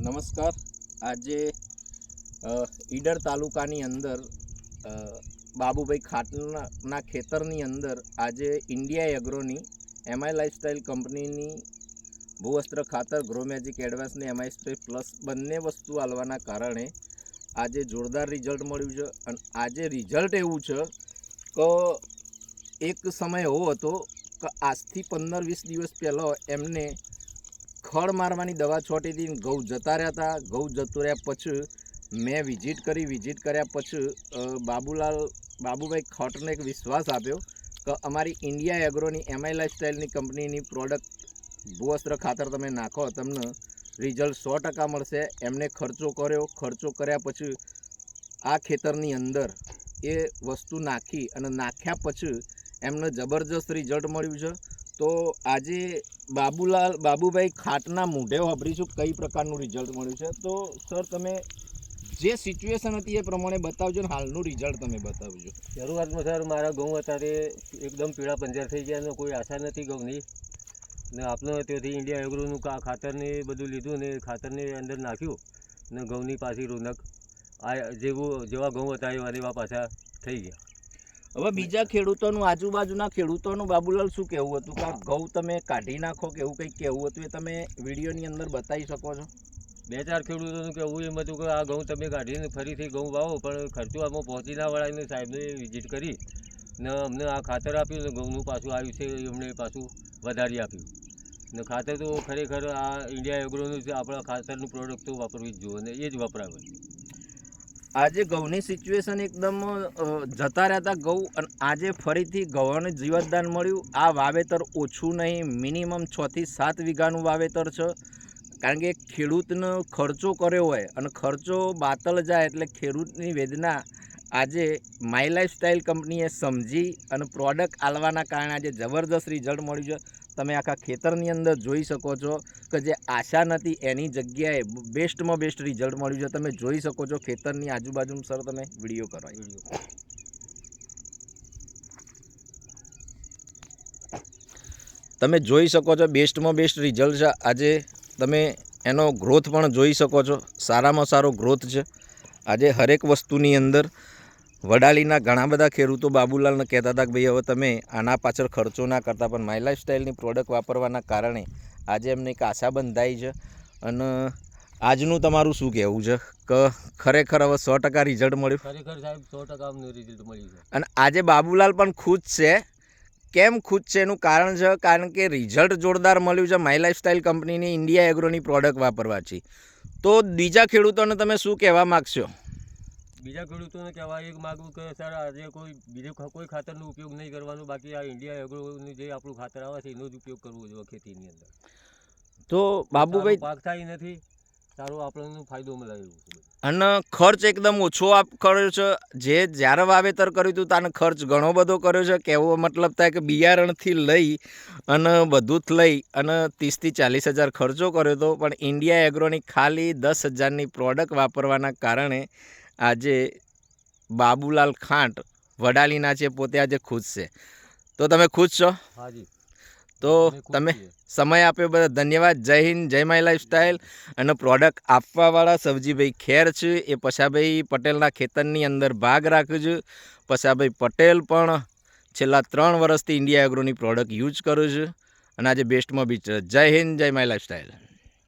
નમસ્કાર। આજે ઈડર તાલુકાની અંદર બાબુભાઈ ખાટના ખેતરની અંદર આજે ઇન્ડિયા એગ્રોની એમઆઈ લાઇફસ્ટાઇલ કંપનીની ભૂવસ્ત્ર ખાતર ગ્રો મેજિક એડવાન્સ ને એમઆઈ સ્પ્રે પ્લસ બંને વસ્તુ આલવાના કારણે આજે જોરદાર રિઝલ્ટ મળ્યું છે। અને આજે રિઝલ્ટ એવું છે કે એક સમય એવો હતો કે આજથી 15-20 દિવસ પહેલાં એમને ખડ મારવાની દવા છોટી હતી, ઘઉં જતા રહ્યા હતા। ઘઉં જતું રહ્યા પછી મેં વિઝિટ કર્યા પછી બાબુભાઈ ખાટને એક વિશ્વાસ આપ્યો કે અમારી ઇન્ડિયા એગ્રોની એમઆઈ લાઇફસ્ટાઇલની કંપનીની પ્રોડક્ટ ભૂવસ્ત્ર ખાતર તમે નાખો, તમને રિઝલ્ટ 100% મળશે। એમને ખર્ચો કર્યા પછી આ ખેતરની અંદર એ વસ્તુ નાખી અને નાખ્યા પછી એમને જબરજસ્ત રિઝલ્ટ મળ્યું છે। તો આજે બાબુભાઈ ખાટના મોઢે વાપરીશું કઈ પ્રકારનું રિઝલ્ટ મળ્યું છે। તો સર તમે જે સિચ્યુએશન હતી એ પ્રમાણે બતાવજો ને હાલનું રિઝલ્ટ તમે બતાવજો। શરૂઆતમાં સર મારા ઘઉં અત્યારે એકદમ પીળા પંજર થઈ ગયા અને કોઈ આશા નથી ઘઉંની, ને આપણે ત્યાંથી ઇન્ડિયા એગ્રોનું ખાતરને બધું લીધું ને ખાતરની અંદર નાખ્યું ને ઘઉંની પાછી રોનક આ જેવા ઘઉં હતા એવા પાછા થઈ ગયા। હવે બીજા ખેડૂતોનું, આજુબાજુના ખેડૂતોનું બાબુલાલ શું કહેવું હતું કે ઘઉં તમે કાઢી નાખો કે એવું કંઈક કહેવું હતું, એ તમે વિડીયોની અંદર બતાવી શકો છો? 2-4 ખેડૂતોનું કહેવું એમ હતું કે આ ઘઉં તમે કાઢીને ફરીથી ઘઉં વાવો, પણ ખર્ચો આમાં પહોંચી ના વળાઈને સાહેબને વિઝિટ કરી ને અમને આ ખાતર આપ્યું ને ઘઉંનું પાછું આવ્યું છે એમણે પાછું વધારી આપ્યું ને ખાતર તો ખરેખર આ ઇન્ડિયા એગ્રોનું છે, આપણા ખાતરનું પ્રોડક્ટ તો વાપરવી જ જોઈએ ને એ જ વપરાવે। આજે ઘઉંની સિચ્યુએશન એકદમ જતા રહેતા ઘઉં, અને આજે ફરીથી ઘઉંને જીવતદાન મળ્યું। આ વાવેતર ઓછું નહીં, મિનિમમ 6 થી 7 વીઘાનું વાવેતર છે। કારણ કે ખેડૂતનો ખર્ચો કર્યો હોય અને ખર્ચો બાતલ જાય એટલે ખેડૂતની વેદના આજે માય લાઇફસ્ટાઇલ કંપનીએ સમજી અને પ્રોડક્ટ આલવાના કારણે આજે જબરદસ્ત રિઝલ્ટ મળ્યું છે। તમે આખા ખેતરની અંદર જોઈ શકો છો કે જે આશા નથી એની જગ્યાએ બેસ્ટમાં બેસ્ટ રિઝલ્ટ મળ્યું છે। તમે જોઈ શકો છો ખેતરની આજુબાજુ। સર તમે વિડીયો કરો। તમે જોઈ શકો છો બેસ્ટમાં બેસ્ટ રિઝલ્ટ છે। આજે તમે એનો ગ્રોથ પણ જોઈ શકો છો, સારામાં સારો ગ્રોથ છે। આજે હરેક વસ્તુની અંદર વડાલીના ઘણા બધા ખેડૂતો બાબુલાલને કહેતા હતા કે ભાઈ હવે તમે આના પાછળ ખર્ચો ના કરતા, પણ માય લાઇફસ્ટાઇલની પ્રોડક્ટ વાપરવાના કારણે આજે એમને એક આશા બંધાઈ છે। અને આજનું તમારું શું કહેવું છે કે ખરેખર હવે 100% રિઝલ્ટ મળ્યું? ખરેખર સાહેબ 100% અમને રિઝલ્ટ મળ્યું છે। અને આજે બાબુલાલ પણ ખુશ છે। કેમ ખુશ છે એનું કારણ છે કારણ કે રિઝલ્ટ જોરદાર મળ્યું છે માય લાઇફસ્ટાઇલ કંપનીની ઇન્ડિયા એગ્રોની પ્રોડક્ટ વાપરવાથી। તો બીજા ખેડૂતોને તમે શું કહેવા માગશો? બીજા ખેડૂતોને કહેવા એક માગું કે સર આજે કોઈ ખાતરનો ઉપયોગ નહીં કરવાનો, બાકી આ ઇન્ડિયા એગ્રોનું જે આપણું ખાતર આવે છે એનો જ ઉપયોગ કરવો જોઈએ ખેતીની અંદર। તો બાબુભાઈ પાક થાય નથી, સારો આપણને ફાયદો મળે એવું છે। અને ખર્ચ એકદમ ઓછો કર્યો છે। જ્યારે વાવેતર કર્યું હતું તાનો ખર્ચ ઘણો બધો કર્યો છે। કહેવો મતલબ થાય કે બિયારણથી લઈ અને બધું જ લઈ અને 30 થી 40 હજાર ખર્ચો કર્યો હતો, પણ ઇન્ડિયા એગ્રોની ખાલી 10,000ની પ્રોડક્ટ વાપરવાના કારણે આજે બાબુલાલ ખાટ વડાલીના છે, પોતે આજે ખુશ છે। તો તમે ખુશ છો? હાજી। તો તમે સમય આપ્યો બધા ધન્યવાદ। જય હિન્દ, જય માય લાઇફસ્ટાઇલ। અને પ્રોડક્ટ આપવાવાળા સવજીભાઈ ખેર છે, એ પશાભાઈ પટેલના ખેતરની અંદર ભાગ રાખ્યો છે। પશાભાઈ પટેલ પણ છેલ્લા 3 વર્ષથી ઇન્ડિયા એગ્રોની પ્રોડક્ટ યુઝ કર્યું છે અને આજે બેસ્ટમાં બેસ્ટ છે। જય હિન્દ, જય માય લાઇફસ્ટાઇલ।